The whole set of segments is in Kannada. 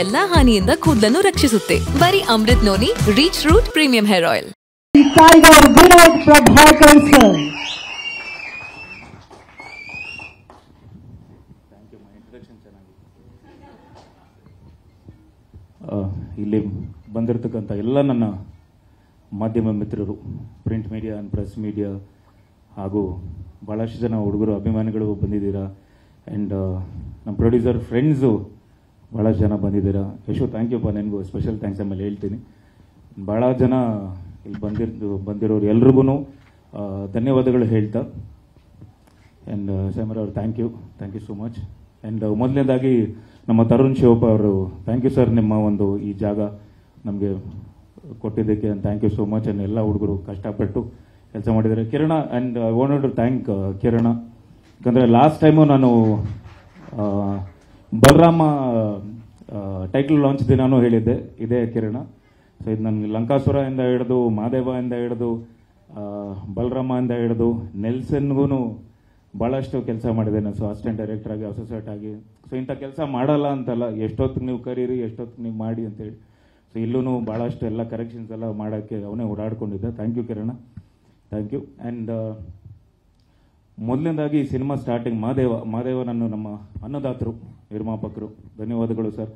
ಎಲ್ಲಾ ಹಾನಿಯಿಂದ ಕೂದಲನ್ನು ರಕ್ಷಿಸುತ್ತೆ. ಬರೀ Amrut noni reach root premium hair oil. Tiger Vinod Prabhakar sir. ಇಲ್ಲಿ ಬಂದಿರತಕ್ಕಂಥ ಎಲ್ಲ ನನ್ನ ಮಾಧ್ಯಮ ಮಿತ್ರರು, print media and press media, ಹಾಗೂ ಭಾಳಷ್ಟು ಜನ ಹುಡುಗರು ಅಭಿಮಾನಿಗಳು ಬಂದಿದ್ದೀರಾ. ಆ್ಯಂಡ್ ನಮ್ಮ ಪ್ರೊಡ್ಯೂಸರ್ ಫ್ರೆಂಡ್ಸು ಭಾಳಷ್ಟು ಜನ ಬಂದಿದ್ದೀರಾ. ಯಶು, ಥ್ಯಾಂಕ್ ಯು ನಿನಗೂ ಸ್ಪೆಷಲ್ ಥ್ಯಾಂಕ್ಸ್ ಆಮೇಲೆ ಹೇಳ್ತೀನಿ. ಭಾಳ ಜನ ಇಲ್ಲಿ ಬಂದಿರೋರು ಎಲ್ರಿಗೂ ಧನ್ಯವಾದಗಳು ಹೇಳ್ತಾ. ಆ್ಯಂಡ್ ಸ್ಯಾಮರ್ ಅವರು thank you so much. And ಮೊದಲನೇದಾಗಿ ನಮ್ಮ ತರುಣ್ ಶಿವಪ್ಪ ಅವರು, ಥ್ಯಾಂಕ್ ಯು ಸರ್, ನಿಮ್ಮ ಒಂದು ಈ ಜಾಗ ನಮಗೆ ಕೊಟ್ಟಿದ್ದಕ್ಕೆ thank you so much. And ಎಲ್ಲ ಹುಡುಗರು ಕಷ್ಟಪಟ್ಟು ಕೆಲಸ ಮಾಡಿದ್ದಾರೆ. Kiran, and I wanted to thank Kiran, ಯಾಕಂದರೆ ಲಾಸ್ಟ್ ಟೈಮು ನಾನು ಬಲರಾಮ ಟೈಟಲ್ ಲಾಂಚ್ ದಿನಾನೂ ಹೇಳಿದ್ದೆ ಇದೇ ಕಿರಣ. ಸೊ ಇದು ನನಗೆ ಲಂಕಾಸುರದಿಂದ ಹಿಡಿದು ಮಹಾದೇವದಿಂದ ಹಿಡಿದು ಬಲರಾಮದಿಂದ ಹಿಡಿದು ನೆಲ್ಸನ್ಗೂ ಭಾಳಷ್ಟು ಕೆಲಸ ಮಾಡಿದ್ದೇನೆ. ಸೊ ಅಸಿಸ್ಟೆಂಟ್ ಡೈರೆಕ್ಟರ್ ಆಗಿ, ಅಸೋಸಿಯೇಟ್ ಆಗಿ. ಸೊ ಇಂಥ ಕೆಲಸ ಮಾಡಲ್ಲ ಅಂತಲ್ಲ, ಎಷ್ಟೊತ್ತಿಗೆ ನೀವು ಕರೀರಿ, ಎಷ್ಟೊತ್ತಿಗೆ ನೀವು ಮಾಡಿ ಅಂತೇಳಿ. ಸೊ ಇಲ್ಲೂ ಭಾಳಷ್ಟು ಎಲ್ಲ ಕರೆಕ್ಷನ್ಸ್ ಎಲ್ಲ ಮಾಡೋಕ್ಕೆ ಅವನೇ ಓಡಾಡ್ಕೊಂಡಿದ್ದೆ. Thank you Kiran, thank you. And ಮೊದಲನೇದಾಗಿ ಸಿನಿಮಾ ಸ್ಟಾರ್ಟಿಂಗ್ ಮಹಾದೇವ ನಮ್ಮ ಅನ್ನದಾತರು, ನಿರ್ಮಾಪಕರು, ಧನ್ಯವಾದಗಳು ಸರ್.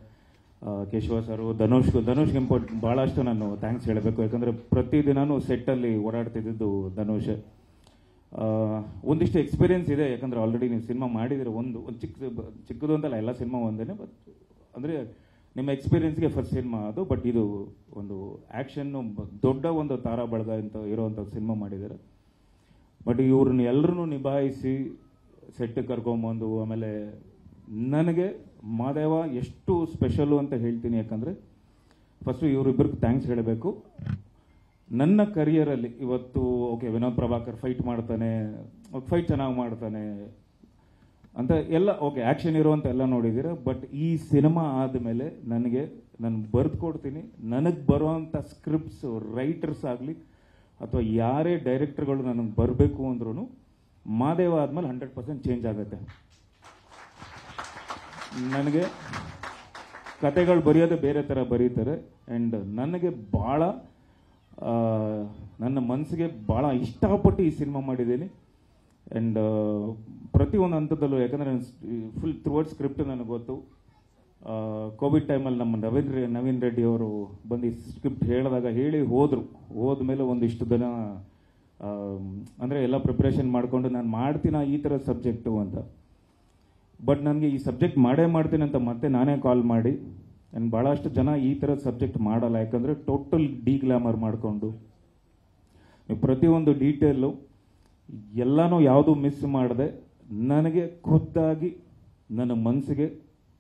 ಕೇಶವ ಸರು, ಧನುಷ್ ಇಂಪಾರ್ಟ್ ಭಾಳಷ್ಟು ನಾನು ಥ್ಯಾಂಕ್ಸ್ ಹೇಳಬೇಕು. ಯಾಕಂದರೆ ಪ್ರತಿದಿನವೂ ಸೆಟ್ಟಲ್ಲಿ ಓಡಾಡ್ತಿದ್ದು ಧನುಷ್. ಒಂದಿಷ್ಟು ಎಕ್ಸ್ಪೀರಿಯನ್ಸ್ ಇದೆ, ಯಾಕಂದರೆ ಆಲ್ರೆಡಿ ನೀವು ಸಿನಿಮಾ ಮಾಡಿದರೆ ಒಂದು ಚಿಕ್ಕದು ಅಂತಲ್ಲ, ಎಲ್ಲ ಸಿನಿಮಾ ಒಂದೇ. ಬಟ್ ಅಂದರೆ ನಿಮ್ಮ ಎಕ್ಸ್ಪೀರಿಯನ್ಸ್ಗೆ ಫಸ್ಟ್ ಸಿನಿಮಾ ಅದು. ಬಟ್ ಇದು ಒಂದು ಆ್ಯಕ್ಷನ್ನು ದೊಡ್ಡ ಒಂದು ತಾರಾ ಬಳಗ ಅಂತ ಇರೋವಂಥ ಸಿನಿಮಾ ಮಾಡಿದ್ದಾರೆ. ಬಟ್ ಇವ್ರನ್ನ ಎಲ್ಲರೂ ನಿಭಾಯಿಸಿ ಸೆಟ್ಟಿಗೆ ಕರ್ಕೊಂಬಂದು, ಆಮೇಲೆ ನನಗೆ ಮಹಾದೇವ ಎಷ್ಟು ಸ್ಪೆಷಲು ಅಂತ ಹೇಳ್ತೀನಿ. ಯಾಕಂದರೆ ಫಸ್ಟು ಇವರಿಬ್ಬರಿಗೆ ಥ್ಯಾಂಕ್ಸ್ ಹೇಳಬೇಕು. ನನ್ನ ಕರಿಯರಲ್ಲಿ ಇವತ್ತು ಓಕೆ ವಿನೋದ್ ಪ್ರಭಾಕರ್ ಫೈಟ್ ಮಾಡ್ತಾನೆ, ಫೈಟ್ ಚೆನ್ನಾಗಿ ಮಾಡ್ತಾನೆ ಅಂತ ಎಲ್ಲ ಓಕೆ, ಆ್ಯಕ್ಷನ್ ಇರುವಂಥ ಎಲ್ಲ ನೋಡಿದ್ದೀರ. ಬಟ್ ಈ ಸಿನಿಮಾ ಆದಮೇಲೆ ನಾನು ಬರೆದು ಕೊಡ್ತೀನಿ, ನನಗೆ ಬರುವಂಥ ಸ್ಕ್ರಿಪ್ಟ್ಸ್ ರೈಟರ್ಸ್ ಆಗಲಿ ಅಥವಾ ಯಾರೇ ಡೈರೆಕ್ಟರ್ಗಳು ನನಗೆ ಬರಬೇಕು ಅಂದ್ರೂ ಮಹಾದೇವ ಆದಮೇಲೆ 100% ಚೇಂಜ್ ಆಗುತ್ತೆ. ನನಗೆ ಕತೆಗಳು ಬರೆಯೋದೇ ಬೇರೆ ಥರ ಬರೀತಾರೆ. ಆ್ಯಂಡ್ ನನಗೆ ಭಾಳ ನನ್ನ ಮನಸ್ಸಿಗೆ ಭಾಳ ಇಷ್ಟಪಟ್ಟು ಈ ಸಿನಿಮಾ ಮಾಡಿದ್ದೀನಿ. ಆ್ಯಂಡ್ ಪ್ರತಿಯೊಂದು ಹಂತದಲ್ಲೂ, ಯಾಕಂದರೆ ಫುಲ್ ಥ್ರೂಔಟ್ ಸ್ಕ್ರಿಪ್ಟ್ ನನಗೆ ಗೊತ್ತು. ಕೋವಿಡ್ ಟೈಮಲ್ಲಿ ನಮ್ಮ ನವೀನ್ ರೆಡ್ಡಿ ಅವರು ಬಂದು ಈ ಸ್ಕ್ರಿಪ್ಟ್ ಹೇಳಿ ಹೋದ್ಮೇಲೆ ಒಂದಿಷ್ಟು ದಿನ ಅಂದರೆ ಎಲ್ಲ ಪ್ರಿಪ್ರೇಷನ್ ಮಾಡಿಕೊಂಡು ನಾನು ಮಾಡ್ತೀನ ಈ ಥರ ಸಬ್ಜೆಕ್ಟು ಅಂತ. ಬಟ್ ನನಗೆ ಈ ಸಬ್ಜೆಕ್ಟ್ ಮಾಡ್ತೀನಿ ಅಂತ ಮತ್ತೆ ನಾನೇ ಕಾಲ್ ಮಾಡಿ, ಆ್ಯಂಡ್ ಭಾಳಷ್ಟು ಜನ ಈ ಥರ ಸಬ್ಜೆಕ್ಟ್ ಮಾಡಲ್ಲ. ಯಾಕಂದರೆ ಟೋಟಲ್ ಡಿಗ್ಲಾಮರ್ ಮಾಡಿಕೊಂಡು ಪ್ರತಿಯೊಂದು ಡೀಟೇಲು ಎಲ್ಲನೂ ಯಾವುದೂ ಮಿಸ್ ಮಾಡದೆ ನನಗೆ ಖುದ್ದಾಗಿ ನನ್ನ ಮನಸ್ಸಿಗೆ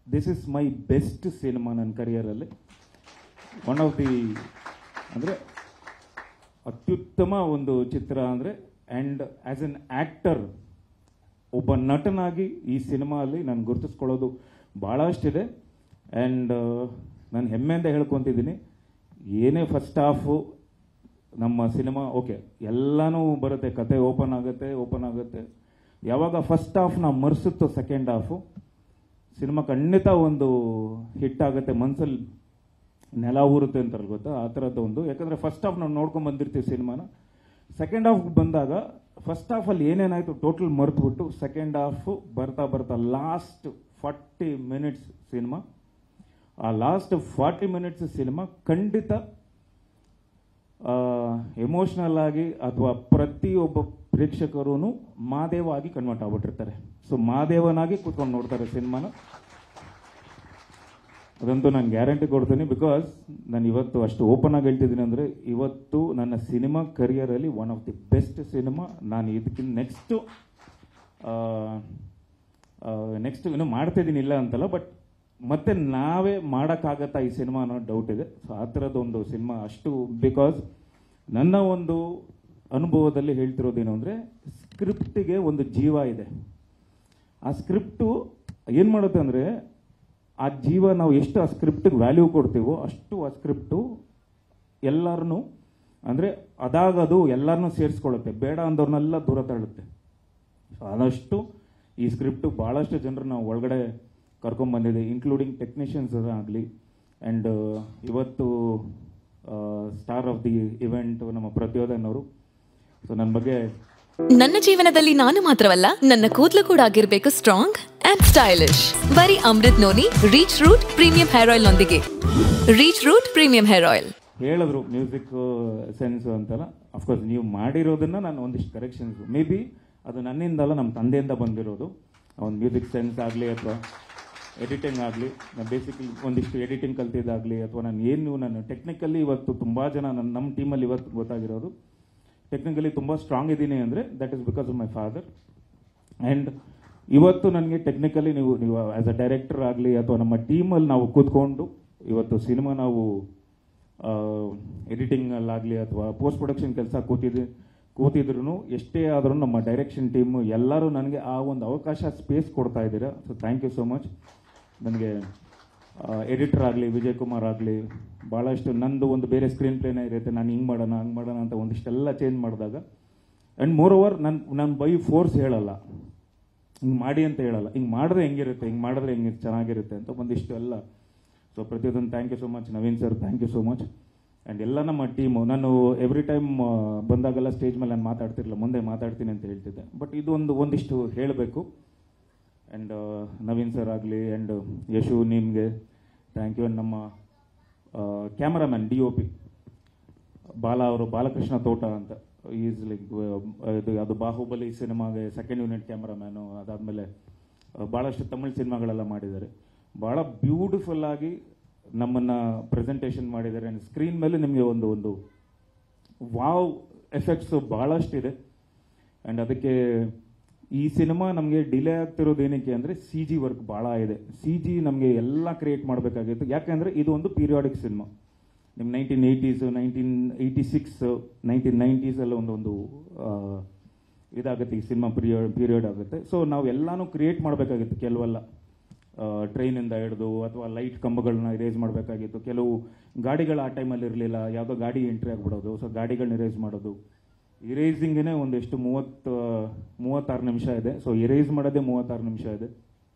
this is my best cinema ನನ್ನ ಕರಿಯರಲ್ಲಿ. ಒನ್ ಆಫ್ ದಿ ಅಂದರೆ ಅತ್ಯುತ್ತಮ ಒಂದು ಚಿತ್ರ ಅಂದರೆ. ಆ್ಯಂಡ್ ಆ್ಯಸ್ ಎನ್ ಆ್ಯಕ್ಟರ್, ಒಬ್ಬ ನಟನಾಗಿ ಈ ಸಿನಿಮಾಲ್ಲಿ ನಾನು ಗುರುತಿಸ್ಕೊಳ್ಳೋದು ಭಾಳಷ್ಟಿದೆ. ಆ್ಯಂಡ್ ನಾನು ಹೆಮ್ಮೆಯಿಂದ ಹೇಳ್ಕೊತಿದ್ದೀನಿ, ಏನೇ ಫಸ್ಟ್ ಹಾಫು ನಮ್ಮ ಸಿನಿಮಾ ಓಕೆ ಎಲ್ಲನೂ ಬರುತ್ತೆ, ಕತೆ ಓಪನ್ ಆಗುತ್ತೆ. ಯಾವಾಗ ಫಸ್ಟ್ ಹಾಫ್ ನಾವು ಮರೆಸುತ್ತೋ ಸೆಕೆಂಡ್ ಹಾಫು ಸಿನಿಮಾ ಖಂಡಿತ ಒಂದು ಹಿಟ್ ಆಗುತ್ತೆ, ಮನಸ್ಸಲ್ಲಿ ನೆಲ ಊರುತ್ತೆ ಅಂತಾರಲ್ಲ ಗೊತ್ತಾ, ಆ ಥರದ್ದು ಒಂದು. ಯಾಕಂದರೆ ಫಸ್ಟ್ ಹಾಫ್ ನಾವು ನೋಡ್ಕೊಂಡು ಬಂದಿರ್ತೀವಿ ಸಿನಿಮಾನ. ಸೆಕೆಂಡ್ ಹಾಫ್ ಬಂದಾಗ ಫಸ್ಟ್ ಹಾಫಲ್ಲಿ ಏನೇನಾಯಿತು ಟೋಟಲ್ ಮರೆತುಬಿಟ್ಟು ಸೆಕೆಂಡ್ ಹಾಫು ಬರ್ತಾ ಲಾಸ್ಟ್ 40 ಮಿನಿಟ್ಸ್ ಸಿನಿಮಾ, ಆ ಲಾಸ್ಟ್ 40 ಮಿನಿಟ್ಸ್ ಸಿನಿಮಾ ಖಂಡಿತ ಎಮೋಷ್ನಲ್ ಆಗಿ ಅಥವಾ ಪ್ರತಿಯೊಬ್ಬ ಪ್ರೇಕ್ಷಕರೂ ಮಹಾದೇವ ಆಗಿ ಕನ್ವರ್ಟ್ ಆಗ್ಬಿಟ್ಟಿರ್ತಾರೆ. ಸೊ ಮಹಾದೇವನಾಗಿ ಕೂತ್ಕೊಂಡು ನೋಡ್ತಾರೆ ಸಿನಿಮಾನ. ಅದಂತೂ ನಾನು ಗ್ಯಾರಂಟಿ ಕೊಡ್ತೀನಿ. ಬಿಕಾಸ್ ನಾನು ಇವತ್ತು ಅಷ್ಟು ಓಪನ್ ಆಗಿ ಹೇಳ್ತಿದ್ದೀನಿ ಅಂದರೆ, ಇವತ್ತು ನನ್ನ ಸಿನಿಮಾ ಕರಿಯರಲ್ಲಿ one of the best cinema. ನಾನು ಇದಕ್ಕಿಂತ ನೆಕ್ಸ್ಟ್ ಇನ್ನೂ ಮಾಡ್ತಾಯಿದ್ದೀನಿ, ಇಲ್ಲ ಅಂತಲ್ಲ. ಬಟ್ ಮತ್ತೆ ನಾವೇ ಮಾಡೋಕ್ಕಾಗತ್ತಾ ಈ ಸಿನಿಮಾ ಅನ್ನೋ ಡೌಟ್ ಇದೆ. ಸೊ ಆ ಥರದ್ದೊಂದು ಸಿನಿಮಾ ಅಷ್ಟು. ಬಿಕಾಸ್ ನನ್ನ ಒಂದು ಅನುಭವದಲ್ಲಿ ಹೇಳ್ತಿರೋದೇನು ಅಂದರೆ, ಸ್ಕ್ರಿಪ್ಟಿಗೆ ಒಂದು ಜೀವ ಇದೆ. ಆ ಸ್ಕ್ರಿಪ್ಟು ಏನು ಮಾಡುತ್ತೆ ಅಂದರೆ, ಆ ಜೀವ ನಾವು ಎಷ್ಟು ಆ ಸ್ಕ್ರಿಪ್ಟಿಗೆ ವ್ಯಾಲ್ಯೂ ಕೊಡ್ತೀವೋ ಅಷ್ಟು ಆ ಸ್ಕ್ರಿಪ್ಟು ಎಲ್ಲರನ್ನೂ ಅಂದರೆ ಅದಾಗದು ಎಲ್ಲರನ್ನೂ ಸೇರಿಸ್ಕೊಳ್ಳುತ್ತೆ, ಬೇಡ ಅಂದವ್ರನ್ನೆಲ್ಲ ದೂರ ತಳ್ಳುತ್ತೆ. ಸೊ ಆದಷ್ಟು ಈ ಸ್ಕ್ರಿಪ್ಟು ಭಾಳಷ್ಟು ಜನರು ನಾವು ಒಳಗಡೆ ಕರ್ಕೊಂಡ್ಬಂದಿದೆ, ಇನ್ಕ್ಲೂಡಿಂಗ್ ಟೆಕ್ನಿಷಿಯನ್ಸ್ ಆಗಲಿ, ಆ್ಯಂಡ್ ಇವತ್ತು ಸ್ಟಾರ್ ಆಫ್ ದಿ ಇವೆಂಟ್ ನಮ್ಮ ಪ್ರಚೋದನ್ ಅವರು. ಸೊ ನನ್ನ ಬಗ್ಗೆ ನನ್ನ ಜೀವನದಲ್ಲಿ ನಾನು ಮಾತ್ರವಲ್ಲ, ನನ್ನ ಕೂದಲು ಕೂಡ ಆಗಿರ್ಬೇಕು ಸ್ಟ್ರಾಂಗ್ ಅಂಡ್ ಸ್ಟೈಲಿಶ್. ಬರೀ Amrut noni reach root premium hair oil ನೊಂದಿಗೆ. Reach root premium hair oil. ಹೇಳಿದ್ರು ಮ್ಯೂಸಿಕ್ ಸೆನ್ಸ್ ಅಂತಲ್ಲ, ಅಫ್ಕೋರ್ಸ್ ನೀವು ಮಾಡಿರೋದನ್ನ ನಾನು ಒಂದಿಷ್ಟು ಕರೆಕ್ಷನ್ಸ್, ಮೇ ಬಿ ಅದು ನನ್ನಿಂದಲ್ಲ, ನಮ್ಮ ತಂದೆಯಿಂದ ಬಂದಿರೋದು. ಒಂದು ಮ್ಯೂಸಿಕ್ ಸೆನ್ಸ್ ಆಗಲಿ ಅಥವಾ ಎಡಿಟಿಂಗ್ ಆಗಲಿ, ನಾನು ಬೇಸಿಕಲಿ ಒಂದಿಷ್ಟು ಎಡಿಟಿಂಗ್ ಕಲ್ತಿದ್ದಾಗಲಿ ಅಥವಾ ನಾನು ಟೆಕ್ನಿಕಲಿ ಇವತ್ತು ತುಂಬ ಜನ ನಮ್ಮ ಟೀಮಲ್ಲಿ ಇವತ್ತು ಗೊತ್ತಾಗಿರೋದು ಟೆಕ್ನಿಕಲಿ ತುಂಬ ಸ್ಟ್ರಾಂಗ್ ಇದ್ದೀನಿ ಅಂದರೆ that is because of my father. And ಇವತ್ತು ನನಗೆ ಟೆಕ್ನಿಕಲಿ ನೀವು ಆ್ಯಸ್ ಅ ಡೈರೆಕ್ಟರ್ ಆಗಲಿ ಅಥವಾ ನಮ್ಮ ಟೀಮಲ್ಲಿ ನಾವು ಕೂತ್ಕೊಂಡು ಇವತ್ತು ಸಿನಿಮಾ ನಾವು ಎಡಿಟಿಂಗಲ್ಲಾಗಲಿ ಅಥವಾ ಪೋಸ್ಟ್ ಪ್ರೊಡಕ್ಷನ್ ಕೆಲಸ ಕೂತಿದ್ರು ಎಷ್ಟೇ ಆದರೂ ನಮ್ಮ ಡೈರೆಕ್ಷನ್ ಟೀಮು ಎಲ್ಲರೂ ನನಗೆ ಆ ಒಂದು ಅವಕಾಶ ಸ್ಪೇಸ್ ಕೊಡ್ತಾ ಇದ್ದೀರಾ. So thank you so much. ನನಗೆ ಎಡಿಟರ್ ಆಗಲಿ, ವಿಜಯ್ ಕುಮಾರ್ ಆಗಲಿ, ಭಾಳಷ್ಟು ನಂದು ಒಂದು ಬೇರೆ ಸ್ಕ್ರೀನ್ ಪ್ಲೇನೇ ಇರುತ್ತೆ, ನಾನು ಹಿಂಗೆ ಮಾಡೋಣ ಅಂತ ಒಂದಿಷ್ಟೆಲ್ಲ ಚೇಂಜ್ ಮಾಡಿದಾಗ. ಆ್ಯಂಡ್ ಮೋರ್ ಓವರ್ ನಾನು ಬೈ ಫೋರ್ಸ್ ಹೇಳಲ್ಲ, ಹಿಂಗೆ ಮಾಡಿ ಅಂತ ಹೇಳಲ್ಲ, ಹಿಂಗೆ ಮಾಡಿದ್ರೆ ಹೆಂಗಿರುತ್ತೆ, ಹಿಂಗೆ ಮಾಡಿದ್ರೆ ಹೆಂಗೆ ಚೆನ್ನಾಗಿರುತ್ತೆ ಅಂತ ಒಂದಿಷ್ಟು ಎಲ್ಲ. ಸೊ ಪ್ರತಿಯೊಂದು thank you so much. Naveen sir thank you so much. And ಎಲ್ಲ ನಮ್ಮ ಟೀಮು. ನಾನು ಎವ್ರಿ ಟೈಮ್ ಬಂದಾಗೆಲ್ಲ ಸ್ಟೇಜ್ ಮೇಲೆ ನಾನು ಮಾತಾಡ್ತಿರಲಿಲ್ಲ, ಮುಂದೆ ಮಾತಾಡ್ತೀನಿ ಅಂತ ಹೇಳ್ತಿದ್ದೆ. ಬಟ್ ಇದು ಒಂದಿಷ್ಟು ಹೇಳಬೇಕು. ಆ್ಯಂಡ್ ನವೀನ್ ಸರ್ ಆಗಲಿ ಆ್ಯಂಡ್ ಯಶು, ನಿಮಗೆ ಥ್ಯಾಂಕ್ ಯು. ಆ್ಯಂಡ್ ನಮ್ಮ ಕ್ಯಾಮರಾಮ್ಯಾನ್ DOP ಬಾಲಕೃಷ್ಣ ತೋಟ ಅಂತ, ಈಸ್ ಲೈಕ್ ಅದು ಬಾಹುಬಲಿ ಸಿನಿಮಾಗೆ ಸೆಕೆಂಡ್ ಯೂನಿಟ್ ಕ್ಯಾಮರಾಮ್ಯಾನು. ಅದಾದಮೇಲೆ ಭಾಳಷ್ಟು ತಮಿಳ್ ಸಿನಿಮಾಗಳೆಲ್ಲ ಮಾಡಿದ್ದಾರೆ. ಭಾಳ ಬ್ಯೂಟಿಫುಲ್ ಆಗಿ ನಮ್ಮನ್ನು ಪ್ರೆಸೆಂಟೇಷನ್ ಮಾಡಿದ್ದಾರೆ. ಆ್ಯಂಡ್ ಸ್ಕ್ರೀನ್ ಮೇಲೆ ನಿಮಗೆ ಒಂದು ವಾವ್ ಎಫೆಕ್ಟ್ಸು ಭಾಳಷ್ಟಿದೆ. ಆ್ಯಂಡ್ ಅದಕ್ಕೆ ಈ ಸಿನಿಮಾ ನಮಗೆ ಡಿಲೇ ಆಗ್ತಿರೋದು ಏನಕ್ಕೆ ಅಂದರೆ CG ವರ್ಕ್ ಭಾಳ ಇದೆ. CG ನಮಗೆ ಎಲ್ಲ ಕ್ರಿಯೇಟ್ ಮಾಡಬೇಕಾಗಿತ್ತು. ಯಾಕೆಂದರೆ ಇದು ಒಂದು ಪೀರಿಯಾಡಿಕ್ ಸಿನಿಮಾ. ನಿಮ್ಮ 1980s, 1986, 1990s ಎಲ್ಲ ಒಂದು ಇದಾಗುತ್ತೆ, ಈ ಸಿನಿಮಾ ಪೀರಿಯಡ್ ಆಗುತ್ತೆ. ಸೊ ನಾವು ಎಲ್ಲನೂ ಕ್ರಿಯೇಟ್ ಮಾಡಬೇಕಾಗಿತ್ತು. ಕೆಲವೆಲ್ಲ ಟ್ರೈನಿಂದ ಹಿಡಿದು ಅಥವಾ ಲೈಟ್ ಕಂಬಗಳನ್ನ ಇರೇಸ್ ಮಾಡಬೇಕಾಗಿತ್ತು. ಕೆಲವು ಗಾಡಿಗಳು ಆ ಟೈಮಲ್ಲಿ ಇರಲಿಲ್ಲ, ಯಾವುದೋ ಗಾಡಿ ಎಂಟ್ರಿ ಆಗಿಬಿಡೋದು. ಸೊ ಗಾಡಿಗಳನ್ನ ಇರೇಸ್ ಮಾಡೋದು, ಇರೇಸಿಂಗೇ ಒಂದೆಷ್ಟು 36 ನಿಮಿಷ ಇದೆ. ಸೊ ಇರೇಸ್ ಮಾಡೋದೇ 36 ನಿಮಿಷ ಇದೆ.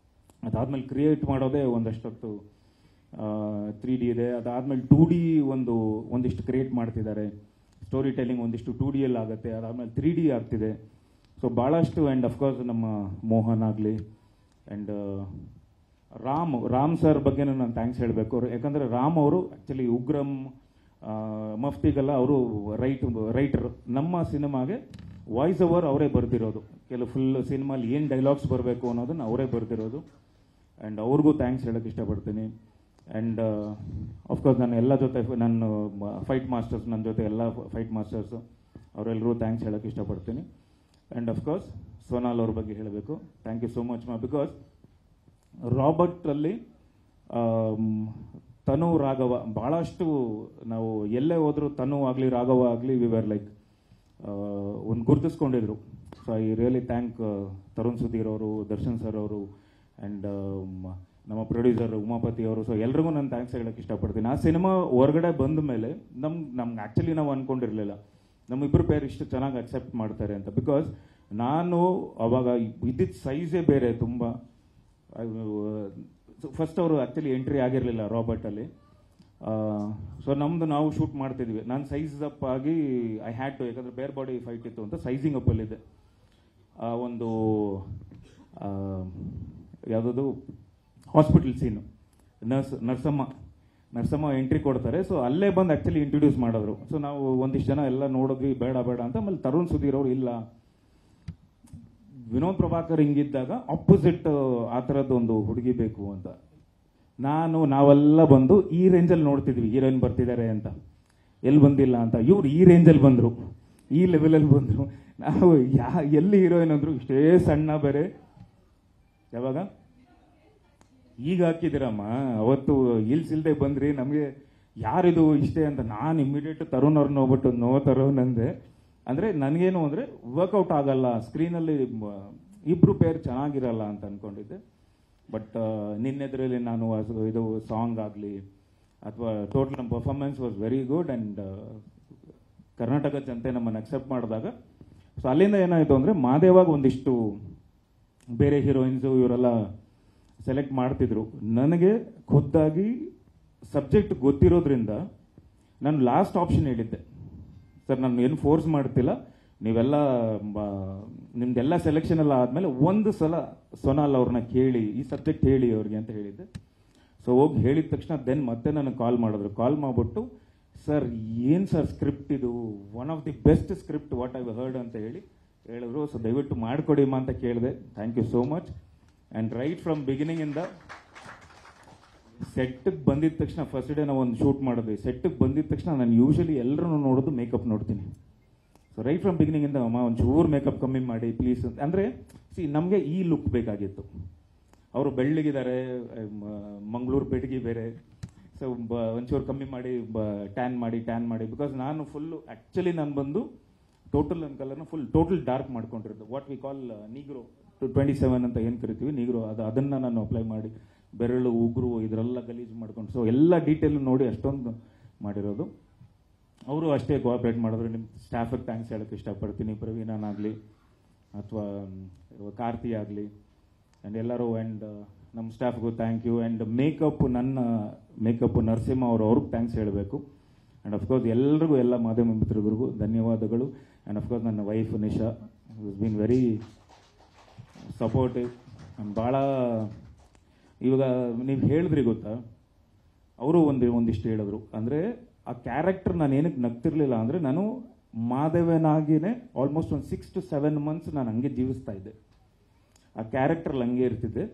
ಅದಾದಮೇಲೆ ಕ್ರಿಯೇಟ್ ಮಾಡೋದೇ ಒಂದಷ್ಟೊತ್ತು 3D ಇದೆ. ಅದಾದಮೇಲೆ 2D ಒಂದಿಷ್ಟು ಕ್ರಿಯೇಟ್ ಮಾಡ್ತಿದ್ದಾರೆ. ಸ್ಟೋರಿ ಟೆಲ್ಲಿಂಗ್ ಒಂದಿಷ್ಟು 2Dಯಲ್ಲಿ ಆಗುತ್ತೆ. ಅದಾದಮೇಲೆ 3D ಆಗ್ತಿದೆ. ಸೊ ಭಾಳಷ್ಟು. ಆ್ಯಂಡ್ ಅಫ್ಕೋರ್ಸ್ ನಮ್ಮ ಮೋಹನ್ ಆಗಲಿ ಆ್ಯಂಡ್ ರಾಮ್ ಸರ್ ಬಗ್ಗೆನೂ ನಾನು ಥ್ಯಾಂಕ್ಸ್ ಹೇಳಬೇಕು. ಯಾಕಂದರೆ ರಾಮ್ ಅವರು ಆ್ಯಕ್ಚುಲಿ ಉಗ್ರಂ, ಮಫ್ತಿಗೆಲ್ಲ ಅವರು ರೈಟರ್. ನಮ್ಮ ಸಿನಿಮಾಗೆ ವಾಯ್ಸ್ ಓವರ್ ಅವರೇ ಬರೆದಿರೋದು. ಕೆಲವು ಫುಲ್ ಸಿನಿಮಾಲಿ ಏನು ಡೈಲಾಗ್ಸ್ ಬರಬೇಕು ಅನ್ನೋದನ್ನು ಅವರೇ ಬರೆದಿರೋದು. ಆ್ಯಂಡ್ ಅವ್ರಿಗೂ ಥ್ಯಾಂಕ್ಸ್ ಹೇಳೋಕ್ಕೆ ಇಷ್ಟಪಡ್ತೀನಿ. ಆ್ಯಂಡ್ ಅಫ್ಕೋರ್ಸ್ ನಾನು ಎಲ್ಲ ಜೊತೆ ನಾನು ಫೈಟ್ ಮಾಸ್ಟರ್ಸ್, ನನ್ನ ಜೊತೆ ಎಲ್ಲ ಫೈಟ್ ಮಾಸ್ಟರ್ಸು ಅವರೆಲ್ಲರೂ ಥ್ಯಾಂಕ್ಸ್ ಹೇಳೋಕ್ಕೆ ಇಷ್ಟಪಡ್ತೀನಿ. ಆ್ಯಂಡ್ ಅಫ್ಕೋರ್ಸ್ ಸೋನಾಲ್ ಅವ್ರ ಬಗ್ಗೆ ಹೇಳಬೇಕು. Thank you so much because ರಾಬರ್ಟಲ್ಲಿ ತನು, ರಾಘವ ಭಾಳಷ್ಟು ನಾವು ಎಲ್ಲೇ ಹೋದರೂ ತನು ಆಗಲಿ ರಾಘವ ಆಗಲಿ ವಿ ವರ್ ಲೈಕ್ ಒಂದು ಗುರುತಿಸ್ಕೊಂಡಿದ್ರು. So I really thank Tarun Sudhir ಅವರು, ದರ್ಶನ್ ಸರ್ ಅವರು ಆ್ಯಂಡ್ ನಮ್ಮ ಪ್ರೊಡ್ಯೂಸರ್ ಉಮಾಪತಿ ಅವರು. ಸೊ ಎಲ್ರಿಗೂ ನಾನು ಥ್ಯಾಂಕ್ಸ್ ಹೇಳೋಕ್ಕೆ ಇಷ್ಟಪಡ್ತೀನಿ. ಆ ಸಿನಿಮಾ ಹೊರಗಡೆ ಬಂದ ಮೇಲೆ ನಮ್ಗೆ ಆ್ಯಕ್ಚುಲಿ ನಾವು ಅಂದ್ಕೊಂಡಿರಲಿಲ್ಲ ನಮ್ಮಿಬ್ಬರು ಪೇರ್ ಇಷ್ಟು ಚೆನ್ನಾಗಿ ಅಕ್ಸೆಪ್ಟ್ ಮಾಡ್ತಾರೆ ಅಂತ. ಬಿಕಾಸ್ ನಾನು ಅವಾಗ ಇದ್ದಿದ್ದ ಸೈಜೇ ಬೇರೆ ತುಂಬ. ಫಸ್ಟ್ ಅವರು ಆ್ಯಕ್ಚುಲಿ ಎಂಟ್ರಿ ಆಗಿರಲಿಲ್ಲ ರಾಬರ್ಟಲ್ಲಿ. ಸೊ ನಾವು ಶೂಟ್ ಮಾಡ್ತಿದ್ವಿ. ನಾನು ಸೈಜ್ ಅಪ್ ಆಗಿ ಐ ಹ್ಯಾಡ್ ಟು, ಯಾಕಂದರೆ ಬೇರ್ ಬಾಡಿ ಫೈಟ್ ಇತ್ತು ಅಂತ ಸೈಜಿಂಗ್ ಅಪ್ಪಲ್ಲಿದೆ. ಒಂದು ಯಾವುದದು ಹಾಸ್ಪಿಟಲ್ ಸೀನು, ನರ್ಸಮ್ಮ ಎಂಟ್ರಿ ಕೊಡ್ತಾರೆ. ಸೊ ಅಲ್ಲೇ ಬಂದು ಆ್ಯಕ್ಚುಲಿ ಇಂಟ್ರೊಡ್ಯೂಸ್ ಮಾಡಿದ್ರು. ಸೊ ನಾವು ಒಂದಿಷ್ಟು ಜನ ಎಲ್ಲ ನೋಡಿದ್ವಿ, ಬೇಡ ಅಂತ. ಆಮೇಲೆ ತರುಣ್ ಸುಧೀರ್ ಅವರು ಇಲ್ಲ, ವಿನೋದ್ ಪ್ರಭಾಕರ್ ಹಿಂಗಿದ್ದಾಗ ಆಪೋಸಿಟ್ ಆ ಥರದ್ದೊಂದು ಹುಡುಗಿ ಬೇಕು ಅಂತ. ನಾವೆಲ್ಲ ಬಂದು ಈ ರೇಂಜಲ್ಲಿ ನೋಡ್ತಿದ್ವಿ ಹೀರೋಯಿನ್ ಬರ್ತಿದ್ದಾರೆ ಅಂತ, ಎಲ್ಲಿ ಬಂದಿಲ್ಲ ಅಂತ. ಇವ್ರು ಈ ರೇಂಜಲ್ಲಿ ಬಂದರು, ಈ ಲೆವೆಲಲ್ಲಿ ಬಂದರು. ನಾವು ಎಲ್ಲಿ ಹೀರೋಯಿನ್ ಅಂದರು, ಇಷ್ಟೇ ಸಣ್ಣ ಬೇರೆ. ಯಾವಾಗ ಈಗ ಹಾಕಿದ್ದೀರಮ್ಮ, ಅವತ್ತು ಇಲ್ಸಿಲ್ದೆ ಬಂದ್ರಿ, ನಮಗೆ ಯಾರಿದು ಇಷ್ಟೇ ಅಂತ. ನಾನು ಇಮ್ಮಿಡಿಯೇಟ್ ತರುಣ್ ಅವ್ರನ್ನ ಹೋಗ್ಬಿಟ್ಟು ನೋ ತರುಣ್ ಅಂದೆ. ಅಂದರೆ ನನಗೇನು ಅಂದರೆ ವರ್ಕೌಟ್ ಆಗಲ್ಲ, ಸ್ಕ್ರೀನಲ್ಲಿ ಇಬ್ಬರು ಪೇರ್ ಚೆನ್ನಾಗಿರಲ್ಲ ಅಂತ ಅಂದ್ಕೊಂಡಿದ್ದೆ. ಬಟ್ ನಿನ್ನೆದ್ರಲ್ಲಿ ನಾನು ಇದು ಸಾಂಗ್ ಆಗಲಿ ಅಥವಾ ಟೋಟಲ್ ನಮ್ಮ performance was very good. And Karnataka ಜನತೆ ನಮ್ಮನ್ನು ಅಕ್ಸೆಪ್ಟ್ ಮಾಡಿದಾಗ ಸೊ ಅಲ್ಲಿಂದ ಏನಾಯಿತು ಅಂದರೆ ಮಾದೇವಾಗ ಒಂದಿಷ್ಟು ಬೇರೆ ಹೀರೋಯಿನ್ಸು ಇವರೆಲ್ಲ ಸೆಲೆಕ್ಟ್ ಮಾಡ್ತಿದ್ರು. ನನಗೆ ಖುದ್ದಾಗಿ ಸಬ್ಜೆಕ್ಟ್ ಗೊತ್ತಿರೋದ್ರಿಂದ ನಾನು ಲಾಸ್ಟ್ ಆಪ್ಷನ್ ಹೇಳಿದ್ದೆ, ಸರ್ ನಾನು ಏನು ಫೋರ್ಸ್ ಮಾಡ್ತಿಲ್ಲ, ನೀವೆಲ್ಲ ನಿಮ್ದೆಲ್ಲ ಸೆಲೆಕ್ಷನ್ ಎಲ್ಲ ಆದಮೇಲೆ ಒಂದು ಸಲ ಸೋನಾಲ್ ಅವ್ರನ್ನ ಕೇಳಿ ಈ ಸಬ್ಜೆಕ್ಟ್ ಹೇಳಿ ಅವ್ರಿಗೆ ಅಂತ ಹೇಳಿದ್ದೆ. ಸೊ ಹೋಗಿ ಹೇಳಿದ ತಕ್ಷಣ ದೆನ್ ಮತ್ತೆ ನನಗೆ ಕಾಲ್ ಮಾಡಿದ್ರು. ಕಾಲ್ ಮಾಡಿಬಿಟ್ಟು ಸರ್ ಏನು ಸರ್ ಸ್ಕ್ರಿಪ್ಟ್ ಇದು, one of the best script what I heard ಅಂತ ಹೇಳಿದ್ರು. ಸೊ ದಯವಿಟ್ಟು ಮಾಡಿಕೊಡಿಮ್ಮ ಅಂತ ಕೇಳಿದೆ. Thank you so much. And right from beginning ಇಂದ ಸೆಟ್ಟಿಗೆ ಬಂದಿದ ತಕ್ಷಣ ಫಸ್ಟ್ ಡೇ ನಾವು ಒಂದು ಶೂಟ್ ಮಾಡಿದ್ವಿ. ಸೆಟ್ಟಿಗೆ ಬಂದಿದ ತಕ್ಷಣ ನಾನು ಯೂಶಲಿ ಎಲ್ಲರೂ ನೋಡೋದು ಮೇಕಪ್ ನೋಡ್ತೀನಿ. ಸೊ ರೈಟ್ ಫ್ರಮ್ ಬಿಗಿನಿಂಗ್ ಇಂದ ಅಮ್ಮ ಒಂಚೂರು ಮೇಕಪ್ ಕಮ್ಮಿ ಮಾಡಿ ಪ್ಲೀಸ್ ಅಂತ. ಅಂದರೆ ನಮಗೆ ಈ ಲುಕ್ ಬೇಕಾಗಿತ್ತು. ಅವರು ಬೆಳ್ಳಗಿದ್ದಾರೆ, ಮಂಗಳೂರು ಬೆಡಗಿ ಬೇರೆ. ಸೊ ಒಂಚೂರು ಕಮ್ಮಿ ಮಾಡಿ ಟ್ಯಾನ್ ಮಾಡಿ ಬಿಕಾಸ್ ನಾನು ಫುಲ್ಲು ಆ್ಯಕ್ಚುಲಿ ನಾನು ಬಂದು ಟೋಟಲ್ ನನ್ನ ಕಲರ್ನ ಟೋಟಲ್ ಡಾರ್ಕ್ ಮಾಡ್ಕೊಂಡಿರೋದು. ವಾಟ್ ವಿ ಕಾಲ್ ನೀಗ್ರೋ 27 ಅಂತ ಏನು ಕರಿತೀವಿ ನೀಗ್ರೋ, ಅದನ್ನು ನಾನು ಅಪ್ಲೈ ಮಾಡಿ ಬೆರಳು ಉಗುರು ಇದರೆಲ್ಲ ಗಲೀಜು ಮಾಡ್ಕೊಂಡು ಸೊ ಎಲ್ಲ ಡೀಟೇಲ್ ನೋಡಿ ಅಷ್ಟೊಂದು ಮಾಡಿರೋದು. ಅವರು ಅಷ್ಟೇ ಕೋಆಪ್ರೇಟ್ ಮಾಡಿದ್ರು. ನಿಮ್ಮ ಸ್ಟಾಫಿಗೆ ಥ್ಯಾಂಕ್ಸ್ ಹೇಳೋಕ್ಕೆ ಇಷ್ಟಪಡ್ತೀನಿ, ಪ್ರವೀಣನಾಗಲಿ ಅಥವಾ ಕಾರ್ತಿ ಆಗಲಿ ಆ್ಯಂಡ್ ಎಲ್ಲರೂ. ಆ್ಯಂಡ್ ನಮ್ಮ ಸ್ಟಾಫ್ಗೂ ಥ್ಯಾಂಕ್ ಯು. ಆ್ಯಂಡ್ ನನ್ನ ಮೇಕಪ್ ನರಸಿಂಹ ಅವ್ರಿಗೆ ಥ್ಯಾಂಕ್ಸ್ ಹೇಳಬೇಕು. ಆ್ಯಂಡ್ ಅಫ್ಕೋರ್ಸ್ ಎಲ್ರಿಗೂ, ಎಲ್ಲ ಮಾಧ್ಯಮ ಮಿತ್ರರಿಗೂ ಧನ್ಯವಾದಗಳು. ಆ್ಯಂಡ್ ಅಫ್ಕೋರ್ಸ್ ನನ್ನ wife Nisha is been very supportive. ಭಾಳ ಇವಾಗ ನೀವು ಹೇಳಿದ್ರಿ ಗೊತ್ತಾ, ಅವರು ಒಂದಿಷ್ಟು ಹೇಳಿದ್ರು. ಅಂದರೆ ಆ ಕ್ಯಾರೆಕ್ಟರ್ ನಾನು ಏನಕ್ಕೆ ನಗ್ತಿರ್ಲಿಲ್ಲ ಅಂದರೆ, ನಾನು ಮಾದೇವನಾಗಿಯೇ ಆಲ್ಮೋಸ್ಟ್ ಒಂದು 6 to 7 months ನಾನು ಹಂಗೆ ಜೀವಿಸ್ತಾ ಇದ್ದೆ. ಆ ಕ್ಯಾರೆಕ್ಟರ್ಲ್ಲಿ ಹಂಗೆ ಇರ್ತಿದ್ದೆ.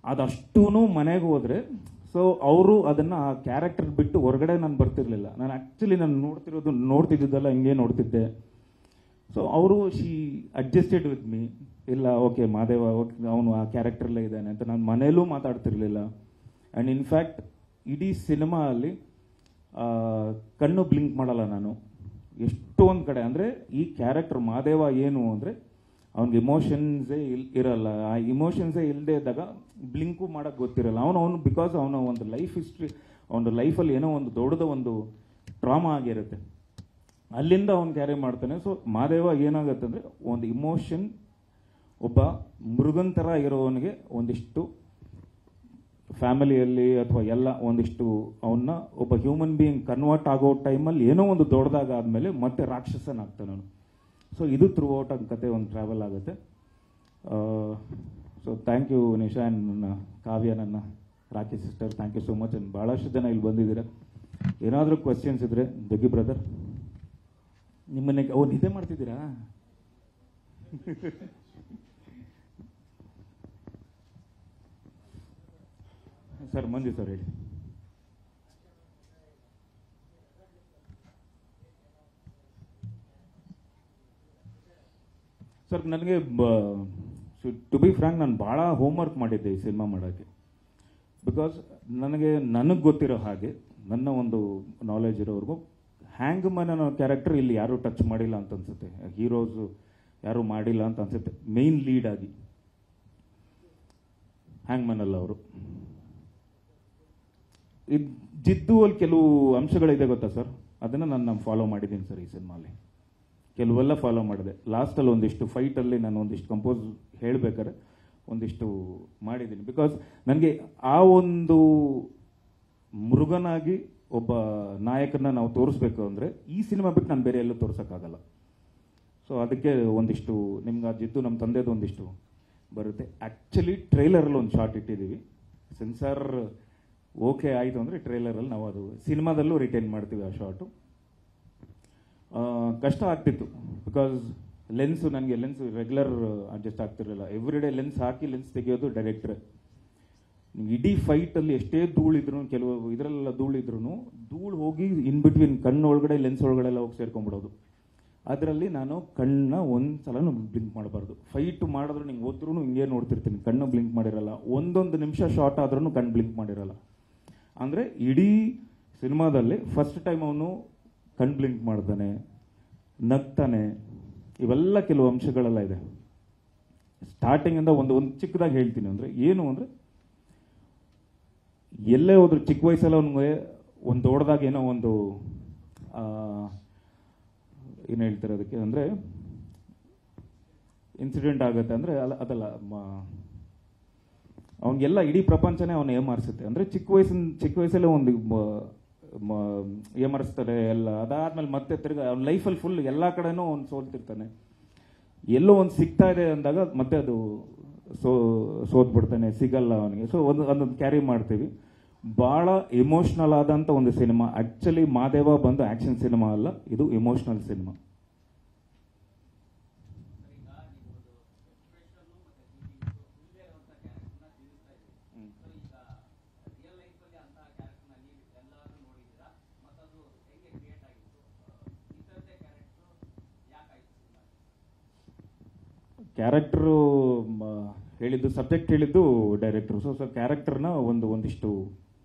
ಅದಷ್ಟೂ ಮನೆಗೆ ಹೋದರೆ ಸೊ ಅವರು ಅದನ್ನು ಆ ಕ್ಯಾರೆಕ್ಟರ್ ಬಿಟ್ಟು ಹೊರಗಡೆ ನಾನು ಬರ್ತಿರ್ಲಿಲ್ಲ. ನಾನು ಆ್ಯಕ್ಚುಲಿ ನಾನು ನೋಡ್ತಿದ್ದಲ್ಲ ಹಿಂಗೆ ನೋಡ್ತಿದ್ದೆ. ಸೊ ಅವರು ಶಿ ಅಡ್ಜಸ್ಟೆಡ್ ವಿತ್ ಮೀ. ಇಲ್ಲ ಓಕೆ ಮಾದೇವ ಅವನು ಆ ಕ್ಯಾರೆಕ್ಟರ್ಲೇ ಇದ್ದಾನೆ ಅಂತ ನಾನು ಮನೆಯಲ್ಲೂ ಮಾತಾಡ್ತಿರ್ಲಿಲ್ಲ. ಆ್ಯಂಡ್ ಇನ್ಫ್ಯಾಕ್ಟ್ ಇಡೀ ಸಿನಿಮಾ ಅಲ್ಲಿ ಕಣ್ಣು ಬ್ಲಿಂಕ್ ಮಾಡಲ್ಲ ನಾನು ಎಷ್ಟೊಂದು ಕಡೆ. ಅಂದರೆ ಈ ಕ್ಯಾರೆಕ್ಟರ್ ಮಾದೇವ ಏನು ಅಂದರೆ ಅವ್ನಿಗೆ ಇಮೋಷನ್ಸೇ ಇರಲ್ಲ. ಆ ಇಮೋಷನ್ಸೇ ಇಲ್ಲದೆ ಇದ್ದಾಗ ಬ್ಲಿಂಕು ಮಾಡೋಕ್ಕೆ ಗೊತ್ತಿರಲ್ಲ. ಅವನು ಬಿಕಾಸ್ ಅವನ ಒಂದು ಲೈಫ್ ಹಿಸ್ಟ್ರಿ, ಅವನ ಲೈಫಲ್ಲಿ ಏನೋ ಒಂದು ದೊಡ್ಡದ ಒಂದು ಟ್ರಾಮಾ ಆಗಿರುತ್ತೆ, ಅಲ್ಲಿಂದ ಅವನು ಕ್ಯಾರಿ ಮಾಡ್ತಾನೆ. ಸೊ ಮಾದೇವ ಏನಾಗುತ್ತೆ ಅಂದರೆ ಒಂದು ಇಮೋಷನ್, ಒಬ್ಬ ಮೃಗನ್ ಥರ ಇರೋವನಿಗೆ ಒಂದಿಷ್ಟು ಫ್ಯಾಮಿಲಿಯಲ್ಲಿ ಅಥವಾ ಎಲ್ಲ ಒಂದಿಷ್ಟು ಅವನ್ನ ಒಬ್ಬ ಹ್ಯೂಮನ್ ಬೀಯಿಂಗ್ ಕನ್ವರ್ಟ್ ಆಗೋ ಟೈಮಲ್ಲಿ ಏನೋ ಒಂದು ದೊಡ್ಡದಾಗ ಆದಮೇಲೆ ಮತ್ತೆ ರಾಕ್ಷಸನಾಗ್ತಾನೆ ಅವನು. ಸೊ ಇದು ಥ್ರೂ ಔಟ್ ಕತೆ ಒಂದು ಟ್ರಾವೆಲ್ ಆಗುತ್ತೆ. So thank you Nisha and ನನ್ನ ಕಾವ್ಯ, ನನ್ನ Rakhi sister, thank you so much. And ಭಾಳಷ್ಟು ಜನ ಇಲ್ಲಿ ಬಂದಿದ್ದೀರ. ಏನಾದರೂ ಕ್ವೆಶ್ಚನ್ಸ್ ಇದ್ದರೆ ಜಗ್ಗಿ ಬ್ರದರ್ ನಿಮ್ಮನ್ನೇ ನಿದ್ದೆ ಮಾಡ್ತಿದ್ದೀರಾ? ಸರ್ ಮಂಜು ಸರ್ ಹೇಳಿ. ಸರ್ ನನಗೆ ಟು ಬಿ ಫ್ರ್ಯಾಂಕ್ ನಾನು ಭಾಳ ಹೋಮ್ವರ್ಕ್ ಮಾಡಿದ್ದೆ ಈ ಸಿನಿಮಾ ಮಾಡೋಕ್ಕೆ. ಬಿಕಾಸ್ ನನಗೆ ಗೊತ್ತಿರೋ ಹಾಗೆ, ನನ್ನ ಒಂದು ನಾಲೆಜ್ ಇರೋವರೆಗೂ ಹ್ಯಾಂಗ್ಮನ್ ಅನ್ನೋ ಕ್ಯಾರೆಕ್ಟರ್ ಇಲ್ಲಿ ಯಾರೂ ಟಚ್ ಮಾಡಿಲ್ಲ ಅಂತ ಅನ್ಸುತ್ತೆ. ಹೀರೋಸು ಯಾರೂ ಮಾಡಿಲ್ಲ ಅಂತ ಅನ್ಸುತ್ತೆ. ಮೇನ್ ಲೀಡ್ ಆಗಿ ಹ್ಯಾಂಗ್ಮನ್ ಅಲ್ಲ ಅವರು. ಇದು ಜಿದ್ದು ಅಲ್ಲಿ ಕೆಲವು ಅಂಶಗಳಿದೆ ಗೊತ್ತಾ ಸರ್, ಅದನ್ನು ನಾನು ಫಾಲೋ ಮಾಡಿದ್ದೀನಿ ಸರ್ ಈ ಸಿನಿಮಾಲಿ. ಕೆಲವೆಲ್ಲ ಫಾಲೋ ಮಾಡಿದೆ. ಲಾಸ್ಟಲ್ಲಿ ಒಂದಿಷ್ಟು ಫೈಟಲ್ಲಿ ನಾನು ಒಂದಿಷ್ಟು ಕಂಪೋಸ್ ಹೇಳಬೇಕಾದ್ರೆ ಒಂದಿಷ್ಟು ಮಾಡಿದ್ದೀನಿ. ಬಿಕಾಸ್ ನನಗೆ ಆ ಒಂದು ಮೃಗನಾಗಿ ಒಬ್ಬ ನಾಯಕನ ನಾವು ತೋರಿಸ್ಬೇಕು ಅಂದರೆ ಈ ಸಿನಿಮಾ ಬಿಟ್ಟು ನಾನು ಬೇರೆ ಎಲ್ಲೂ ತೋರ್ಸೋಕ್ಕಾಗಲ್ಲ. ಸೊ ಅದಕ್ಕೆ ಒಂದಿಷ್ಟು ನಿಮ್ಗೆ ಆ ಜಿದ್ದು ನಮ್ಮ ತಂದೆದು ಒಂದಿಷ್ಟು ಬರುತ್ತೆ. ಆ್ಯಕ್ಚುಲಿ ಟ್ರೈಲರಲ್ಲಿ ಒಂದು ಶಾರ್ಟ್ ಇಟ್ಟಿದ್ದೀವಿ. ಸೆನ್ಸಾರ್ ಓಕೆ ಆಯಿತು ಅಂದರೆ ಟ್ರೈಲರಲ್ಲಿ ನಾವು ಅದು ಸಿನಿಮಾದಲ್ಲೂ ರಿಟೈನ್ ಮಾಡ್ತೀವಿ ಆ ಶಾರ್ಟು. ಕಷ್ಟ ಆಗ್ತಿತ್ತು ಬಿಕಾಸ್ ನನಗೆ ಲೆನ್ಸ್ ರೆಗ್ಯುಲರ್ ಅಡ್ಜಸ್ಟ್ ಆಗ್ತಿರಲಿಲ್ಲ. ಎವ್ರಿ ಡೇ ಲೆನ್ಸ್ ಹಾಕಿ ಲೆನ್ಸ್ ತೆಗೆಯೋದು ಡೈರೆಕ್ಟ್ರೆ. ಇಡೀ ಫೈಟಲ್ಲಿ ಎಷ್ಟೇ ಧೂಳಿದ್ರು, ಕೆಲವು ಇದರಲ್ಲೆಲ್ಲ ಧೂಳು ಹೋಗಿ ಇನ್ ಬಿಟ್ವೀನ್ ಕಣ್ಣು ಒಳಗಡೆ ಲೆನ್ಸ್ ಒಳಗಡೆ ಎಲ್ಲ ಹೋಗಿ ಸೇರ್ಕೊಂಡ್ಬಿಡೋದು. ಅದರಲ್ಲಿ ನಾನು ಕಣ್ಣನ್ನ ಒಂದ್ಸಲ ಬ್ಲಿಂಕ್ ಮಾಡಬಾರ್ದು. ಫೈಟ್ ಮಾಡಿದ್ರು ನಿಂಗೆ ಓದ್ರೂ ಹಿಂಗೆ ನೋಡ್ತಿರ್ತೀನಿ, ಕಣ್ಣು ಬ್ಲಿಂಕ್ ಮಾಡಿರಲ್ಲ. ಒಂದೊಂದು ನಿಮಿಷ ಶಾರ್ಟ್ ಆದ್ರೂ ಕಣ್ಣು ಬ್ಲಿಂಕ್ ಮಾಡಿರಲ್ಲ. ಅಂದರೆ ಇಡೀ ಸಿನಿಮಾದಲ್ಲಿ ಫಸ್ಟ್ ಟೈಮ್ ಅವನು ಕಣ್ಣು ಬ್ಲಿಂಕ್ ಮಾಡ್ತಾನೆ, ನಗ್ತಾನೆ. ಇವೆಲ್ಲ ಕೆಲವು ಅಂಶಗಳೆಲ್ಲ ಇದೆ. ಸ್ಟಾರ್ಟಿಂಗಿಂದ ಒಂದು ಚಿಕ್ಕದಾಗಿ ಹೇಳ್ತೀನಿ. ಅಂದರೆ ಏನು ಅಂದರೆ, ಎಲ್ಲೇ ಹೋದ್ರು ಚಿಕ್ಕ ವಯಸ್ಸಲ್ಲಿ ಅವನಿಗೆ ಒಂದು ದೊಡ್ಡದಾಗ ಏನೋ ಒಂದು ಏನು ಹೇಳ್ತಾರೆ ಅದಕ್ಕೆ, ಅಂದರೆ ಇನ್ಸಿಡೆಂಟ್ ಆಗುತ್ತೆ. ಅಂದರೆ ಅದಲ್ಲ ಅವನಿಗೆಲ್ಲ ಇಡೀ ಪ್ರಪಂಚನೇ ಅವನು ಏಮಾರಿಸುತ್ತೆ. ಅಂದರೆ ಚಿಕ್ಕ ವಯಸ್ಸಲ್ಲೇ ಒಂದು ಏಮಾರಿಸ್ತಾರೆ ಎಲ್ಲ. ಅದಾದ್ಮೇಲೆ ಮತ್ತೆ ತಿರ್ಗಿ ಅವ್ನ ಲೈಫಲ್ಲಿ ಫುಲ್ ಎಲ್ಲ ಕಡೆನೂ ಅವ್ನು ಸೋಲ್ತಿರ್ತಾನೆ. ಎಲ್ಲೋ ಒಂದು ಸಿಗ್ತಾ ಇದೆ ಅಂದಾಗ ಮತ್ತೆ ಅದು ಸೋತ್ಬಿಡ್ತಾನೆ, ಸಿಗಲ್ಲ ಅವನಿಗೆ. ಸೊ ಅದೊಂದು ಕ್ಯಾರಿ ಮಾಡ್ತೀವಿ. ಭಾಳ ಇಮೋಷ್ನಲ್ ಆದಂಥ ಒಂದು ಸಿನಿಮಾ. ಆ್ಯಕ್ಚುಲಿ ಮಾದೇವ ಬಂದು ಆ್ಯಕ್ಷನ್ ಸಿನಿಮಾ ಅಲ್ಲ, ಇದು ಇಮೋಷ್ನಲ್ ಸಿನಿಮಾ. ಕ್ಯಾರೆಕ್ಟರು ಹೇಳಿದ್ದು, ಸಬ್ಜೆಕ್ಟ್ ಹೇಳಿದ್ದು ಡೈರೆಕ್ಟ್ರು. ಸೊ ಕ್ಯಾರೆಕ್ಟರ್ನ ಒಂದಿಷ್ಟು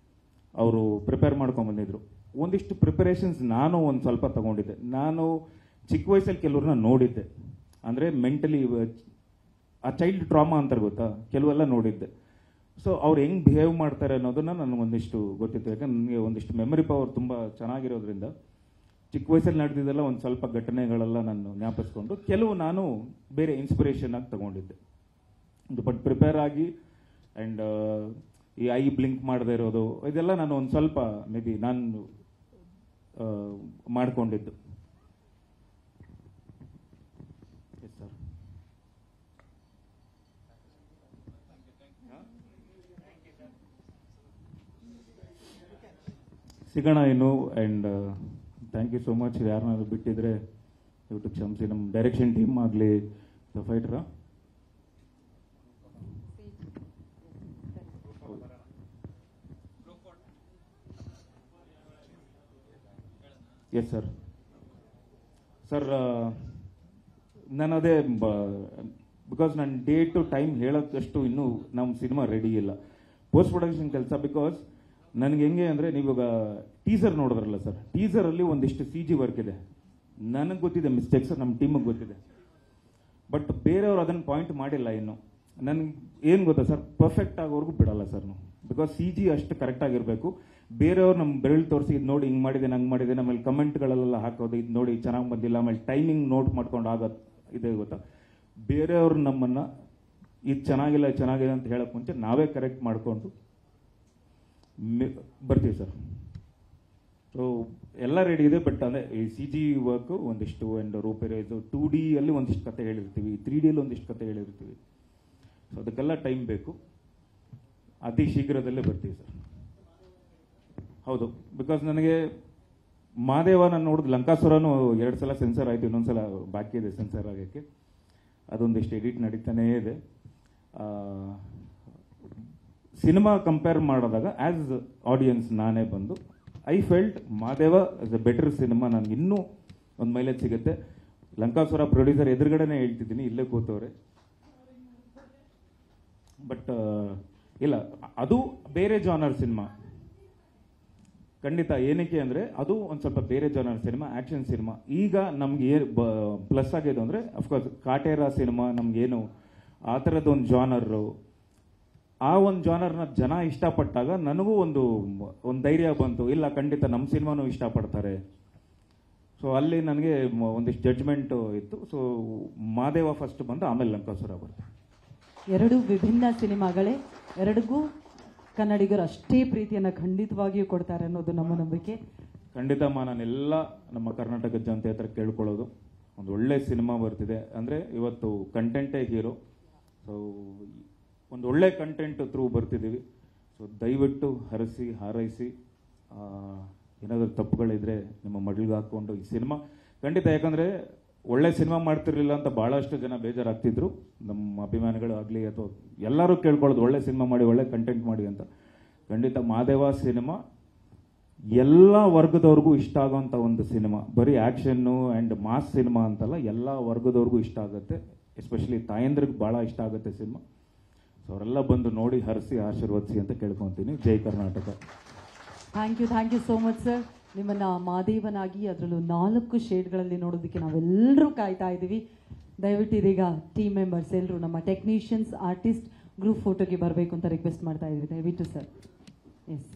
ಅವರು ಪ್ರಿಪೇರ್ ಮಾಡ್ಕೊಂಡು ಬಂದಿದ್ರು. ಒಂದಿಷ್ಟು ಪ್ರಿಪರೇಷನ್ಸ್ ನಾನು ಒಂದು ಸ್ವಲ್ಪ ತಗೊಂಡಿದ್ದೆ. ನಾನು ಚಿಕ್ಕ ವಯಸ್ಸಲ್ಲಿ ಕೆಲವ್ರನ್ನ ನೋಡಿದ್ದೆ. ಅಂದರೆ ಮೆಂಟಲಿ ಆ ಚೈಲ್ಡ್ ಟ್ರಾಮಾ ಅಂತಾರೆ ಗೊತ್ತಾ, ಕೆಲವೆಲ್ಲ ನೋಡಿದ್ದೆ. ಸೊ ಅವ್ರು ಹೆಂಗೆ ಬಿಹೇವ್ ಮಾಡ್ತಾರೆ ಅನ್ನೋದನ್ನ ನನಗೊಂದಿಷ್ಟು ಗೊತ್ತಿತ್ತು. ಯಾಕಂದ್ರೆ ನನಗೆ ಒಂದಿಷ್ಟು ಮೆಮರಿ ಪವರ್ ತುಂಬ ಚೆನ್ನಾಗಿರೋದ್ರಿಂದ ಚಿಕ್ಕ ವಯಸ್ಸಲ್ಲಿ ನಡೆದಿದ್ದೆಲ್ಲ ಒಂದು ಸ್ವಲ್ಪ ಘಟನೆಗಳೆಲ್ಲ ನಾನು ಜ್ಞಾಪಿಸ್ಕೊಂಡು ಕೆಲವು ನಾನು ಬೇರೆ ಇನ್ಸ್ಪಿರೇಷನ್ ಆಗಿ ತಗೊಂಡಿದ್ದೆ. ಬಟ್ ಪ್ರಿಪೇರ್ ಆಗಿ ಆ್ಯಂಡ್ ಈ ಐ ಬ್ಲಿಂಕ್ ಮಾಡದೇ ಇರೋದು ಇದೆಲ್ಲ ನಾನು ಒಂದು ಸ್ವಲ್ಪ ಮೇ ಬಿ ನಾನು ಮಾಡಿಕೊಂಡಿದ್ದು. Yes sir. ಸಿಗೋಣ ಇನ್ನು. And thank you so much. ಯಾರನ್ನಾದ್ರು ಬಿಟ್ಟಿದ್ರೆ ದಯವಿಟ್ಟು ಕ್ಷಮಿಸಿ. ನಮ್ಮ ಡೈರೆಕ್ಷನ್ ಟೀಮ್ ಆಗಲಿ, ದ ಫೈಟ್ರ. Yes sir. ಸರ್ ನಾನು ಅದೇ ಬಿಕಾಸ್ ನಾನು ಡೇ ಟು ಟೈಮ್ ಹೇಳೋದಷ್ಟು ಇನ್ನೂ ನಮ್ಮ ಸಿನಿಮಾ ರೆಡಿ ಇಲ್ಲ. ಪೋಸ್ಟ್ ಪ್ರೊಡಕ್ಷನ್ ಕೆಲಸ. ಬಿಕಾಸ್ ನನಗೆ ಹೆಂಗೆ ಅಂದರೆ, ನೀವಾಗ ಟೀಸರ್ ನೋಡಿದ್ರಲ್ಲ ಸರ್, ಟೀಸರಲ್ಲಿ ಒಂದಿಷ್ಟು CG ವರ್ಕ್ ಇದೆ. ನನಗೆ ಗೊತ್ತಿದೆ ಮಿಸ್ಟೇಕ್ಸ್, ನಮ್ಮ ಟೀಮಿಗೆ ಗೊತ್ತಿದೆ. ಬಟ್ ಬೇರೆಯವ್ರು ಅದನ್ನು ಪಾಯಿಂಟ್ ಮಾಡಿಲ್ಲ ಇನ್ನು. ನನಗೆ ಏನು ಗೊತ್ತಾ ಸರ್, ಪರ್ಫೆಕ್ಟ್ ಆಗೋವರೆಗೂ ಬಿಡಲ್ಲ ಸರ್ ನಾವು. ಬಿಕಾಸ್ CG ಅಷ್ಟು ಕರೆಕ್ಟಾಗಿರಬೇಕು. ಬೇರೆಯವ್ರು ನಮ್ಮ ಬೆರಳು ತೋರಿಸಿ ಇದು ನೋಡಿ ಹಿಂಗೆ ಮಾಡಿದೆ ಹಂಗೆ ಮಾಡಿದೆ, ಆಮೇಲೆ ಕಮೆಂಟ್ಗಳೆಲ್ಲ ಹಾಕೋದು, ಇದು ನೋಡಿ ಚೆನ್ನಾಗಿ ಬಂದಿಲ್ಲ, ಆಮೇಲೆ ಟೈಮಿಂಗ್ ನೋಟ್ ಮಾಡ್ಕೊಂಡು ಆಗೋದು ಇದೆ ಗೊತ್ತಾ. ಬೇರೆಯವ್ರು ನಮ್ಮನ್ನು ಇದು ಚೆನ್ನಾಗಿದೆ ಅಂತ ಹೇಳೋಕ್ಕೆ ಮುಂಚೆ ನಾವೇ ಕರೆಕ್ಟ್ ಮಾಡಿಕೊಂಡು ಬರ್ತೀವಿ ಸರ್. ಸೊ ಎಲ್ಲ ರೆಡಿ ಇದೆ. ಬಟ್ ಅಂದರೆ ಈ CG ವರ್ಕು ಒಂದಿಷ್ಟು ಆ್ಯಂಡ್ ರೂಪರೇಜು 2D ಅಲ್ಲಿ ಒಂದಿಷ್ಟು ಕತೆ ಹೇಳಿರ್ತೀವಿ, 3D ಅಲ್ಲಿ ಒಂದಿಷ್ಟು ಕತೆ ಹೇಳಿರ್ತೀವಿ. ಸೊ ಅದಕ್ಕೆಲ್ಲ ಟೈಮ್ ಬೇಕು. ಅತಿ ಶೀಘ್ರದಲ್ಲೇ ಬರ್ತೀವಿ ಸರ್. ಹೌದು, ಬಿಕಾಸ್ ನನಗೆ ಮಾದೇವ ನಾನು ನೋಡಿದ್ ಲಂಕಾಸುರನು 2 ಸಲ ಸೆನ್ಸರ್ ಆಯಿತು, ಇನ್ನೊಂದ್ಸಲ ಬಾಕಿ ಇದೆ ಸೆನ್ಸರ್ ಆಗೋಕ್ಕೆ. ಅದೊಂದಿಷ್ಟು ಎಡಿಟ್ ನಡೀತಾನೇ ಇದೆ. ಸಿನಿಮಾ ಕಂಪೇರ್ ಮಾಡಿದಾಗ ಆ್ಯಸ್ ಆಡಿಯನ್ಸ್ ನಾನೇ ಬಂದು I felt Madeva is a better cinema. ನನಗೆ ಇನ್ನೂ ಒಂದು ಮೈಲೇಜ್ ಸಿಗುತ್ತೆ. ಲಂಕಾಸುರ ಪ್ರೊಡ್ಯೂಸರ್ ಎದುರುಗಡೆನೇ ಹೇಳ್ತಿದ್ದೀನಿ, ಇಲ್ಲೇ ಕೂತವ್ರೆ. ಬಟ್ ಇಲ್ಲ, ಅದು ಬೇರೆ ಜಾನರ್ ಸಿನಿಮಾ ಖಂಡಿತ. ಏನಕ್ಕೆ ಅಂದರೆ ಅದು ಒಂದು ಸ್ವಲ್ಪ ಬೇರೆ ಜಾನರ್ ಸಿನಿಮಾ, ಆ್ಯಕ್ಷನ್ ಸಿನಿಮಾ. ಈಗ ನಮ್ಗೆ ಪ್ಲಸ್ ಆಗಿದೆ ಅಂದರೆ ಅಫ್ಕೋರ್ಸ್ ಕಾಟೇರ ಸಿನಿಮಾ ನಮಗೇನು ಆ ಥರದ್ದೊಂದು ಜಾನರು, ಆ ಒಂದು ಜಾನರ್ನ ಜನ ಇಷ್ಟಪಟ್ಟಾಗ ನನಗೂ ಒಂದು ಧೈರ್ಯ ಬಂತು, ಇಲ್ಲ ಖಂಡಿತ ನಮ್ಮ ಸಿನಿಮಾನೂ ಇಷ್ಟಪಡ್ತಾರೆ. ಸೊ ಅಲ್ಲಿ ನನಗೆ ಒಂದಿಷ್ಟು ಜಡ್ಜ್ಮೆಂಟು ಇತ್ತು. ಸೊ ಮಾದೇವ ಫಸ್ಟ್ ಬಂದು ಆಮೇಲೆ ಲಂಕಾಸುರ ಬರುತ್ತೆ. ಎರಡು ವಿಭಿನ್ನ ಸಿನಿಮಾಗಳೇ, ಎರಡಿಗೂ ಕನ್ನಡಿಗರು ಅಷ್ಟೇ ಪ್ರೀತಿಯನ್ನು ಖಂಡಿತವಾಗಿಯೂ ಕೊಡ್ತಾರೆ ಅನ್ನೋದು ನಮ್ಮ ನಂಬಿಕೆ. ಖಂಡಿತ ನಾನೆಲ್ಲ ನಮ್ಮ ಕರ್ನಾಟಕದ ಜನತೆ ಹತ್ರ ಕೇಳ್ಕೊಳ್ಳೋದು, ಒಂದು ಒಳ್ಳೆ ಸಿನಿಮಾ ಬರ್ತಿದೆ ಅಂದರೆ ಇವತ್ತು ಕಂಟೆಂಟೇ ಹೀರೋ. ಸೊ ಒಂದು ಒಳ್ಳೆ ಕಂಟೆಂಟ್ ಥ್ರೂ ಬರ್ತಿದ್ದೀವಿ. ಸೊ ದಯವಿಟ್ಟು ಹರಸಿ ಹಾರೈಸಿ, ಏನಾದರೂ ತಪ್ಪುಗಳಿದ್ರೆ ನಿಮ್ಮ ಮಡ್ಲಿಗೆ ಹಾಕ್ಕೊಂಡು ಈ ಸಿನಿಮಾ ಖಂಡಿತ. ಯಾಕಂದರೆ ಒಳ್ಳೆ ಸಿನಿಮಾ ಮಾಡ್ತಿರ್ಲಿಲ್ಲ ಅಂತ ಭಾಳಷ್ಟು ಜನ ಬೇಜಾರಾಗ್ತಿದ್ರು, ನಮ್ಮ ಅಭಿಮಾನಿಗಳು ಆಗಲಿ ಅಥವಾ ಎಲ್ಲರೂ ಕೇಳ್ಕೊಳ್ಳೋದು ಒಳ್ಳೆ ಸಿನಿಮಾ ಮಾಡಿ, ಒಳ್ಳೆ ಕಂಟೆಂಟ್ ಮಾಡಿ ಅಂತ. ಖಂಡಿತ ಮಾದೇವ ಸಿನಿಮಾ ಎಲ್ಲ ವರ್ಗದವ್ರಿಗೂ ಇಷ್ಟ ಆಗೋಂಥ ಒಂದು ಸಿನಿಮಾ. ಬರೀ ಆ್ಯಕ್ಷನ್ನು ಆ್ಯಂಡ್ ಮಾಸ್ ಸಿನಿಮಾ ಅಂತಲ್ಲ, ಎಲ್ಲ ವರ್ಗದವ್ರಿಗೂ ಇಷ್ಟ ಆಗುತ್ತೆ. ಎಸ್ಪೆಷಲಿ ತಾಯಂದ್ರಿಗೆ ಭಾಳ ಇಷ್ಟ ಆಗುತ್ತೆ ಸಿನಿಮಾ. ಸೊ ಅವರೆಲ್ಲ ಬಂದು ನೋಡಿ ಹರಿಸಿ ಆಶೀರ್ವದಿಸಿ ಅಂತ ಕೇಳ್ಕೊತೀನಿ. ಜೈ Karnataka. Thank you so much sir. ನಿಮ್ಮನ್ನು ಮಾದೇವನಾಗಿ ಅದರಲ್ಲೂ 4 ಶೇಡ್ಗಳಲ್ಲಿ ನೋಡೋದಕ್ಕೆ ನಾವೆಲ್ಲರೂ ಕಾಯ್ತಾ ಇದ್ದೀವಿ. ದಯವಿಟ್ಟು ಇದೀಗ ಟೀಮ್ ಮೆಂಬರ್ಸ್ ಎಲ್ಲರೂ, ನಮ್ಮ ಟೆಕ್ನಿಷಿಯನ್ಸ್, ಆರ್ಟಿಸ್ಟ್, ಗ್ರೂಪ್ ಫೋಟೋಗೆ ಬರಬೇಕು ಅಂತ ರಿಕ್ವೆಸ್ಟ್ ಮಾಡ್ತಾ ಇದ್ದೀವಿ. ದಯವಿಟ್ಟು ಸರ್. ಎಸ್.